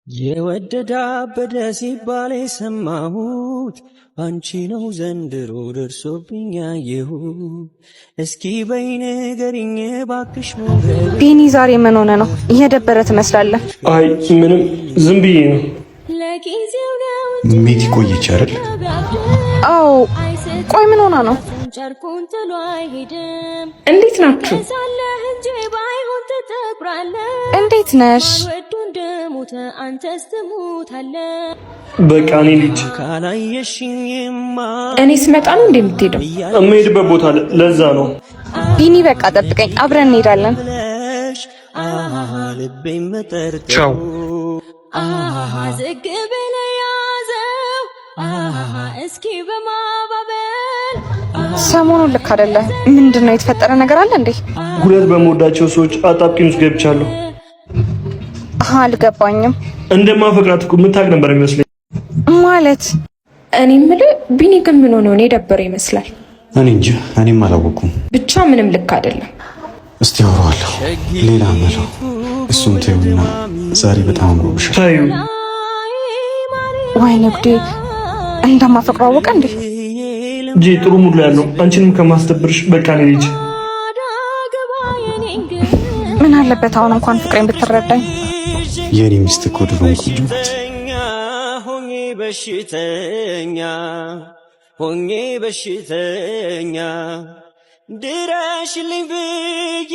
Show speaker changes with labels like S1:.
S1: የወደዳ በደስ ይባል የሰማሁት አንቺ ነው ዘንድሮ ደርሶብኝ ያየሁት። እስኪ በይ ንገሪኝ እባክሽ
S2: ቢኒ ዛሬ ምን ሆነ ነው? እየደበረ ትመስላለህ።
S3: አይ ምንም ዝም ብዬ ነው።
S4: ሚቲ ቆየች አይደል?
S2: አዎ። ቆይ ምን ሆና ነው?
S5: እንዴት ናችሁ?
S2: እንዴት ነሽ?
S3: በቃ እኔ ልጅ
S5: እኔ ስመጣ ነው እንደምትሄደው?
S3: የምሄድበት ቦታ ለዛ ነው።
S2: ቢኒ በቃ ጠብቀኝ፣ አብረን እንሄዳለን።
S3: ቻው።
S2: ሰሞኑን ልክ አይደለ? ምንድነው የተፈጠረ ነገር አለ እንዴ?
S3: ሁለት በመወዳቸው ሰዎች አጣብቂኝ ውስጥ ገብቻለሁ።
S2: አልገባኝም።
S3: እንደማፈቅራት እኮ የምታውቅ ነበር የሚመስለኝ።
S2: ማለት
S5: እኔ የምልህ ቢኒ ግን ምን ሆነ ነው የደበረ ይመስላል?
S4: እኔ እንጃ፣ እኔም አላወኩም።
S5: ብቻ ምንም ልክ አይደለም።
S4: እስቲ አወራዋለሁ። ሌላ ምለው እሱም ተይውና ዛሬ በጣም አምሮብሻል።
S3: ታዩ
S2: ወይኔ ጉዴ፣ እንደማፈቅረው አወቀ እንዴ?
S3: ጂ ጥሩ ሙድ ላይ ያለው አንቺንም ከማስደብርሽ በቃ እኔ ልጅ
S2: ምን አለበት አሁን እንኳን ፍቅሬን ብትረዳኝ።
S4: የኔ ሚስት እኮ ድሮም ቆንጆ ናት።
S1: ሆኜ በሽተኛ ድረሽልኝ ብዬ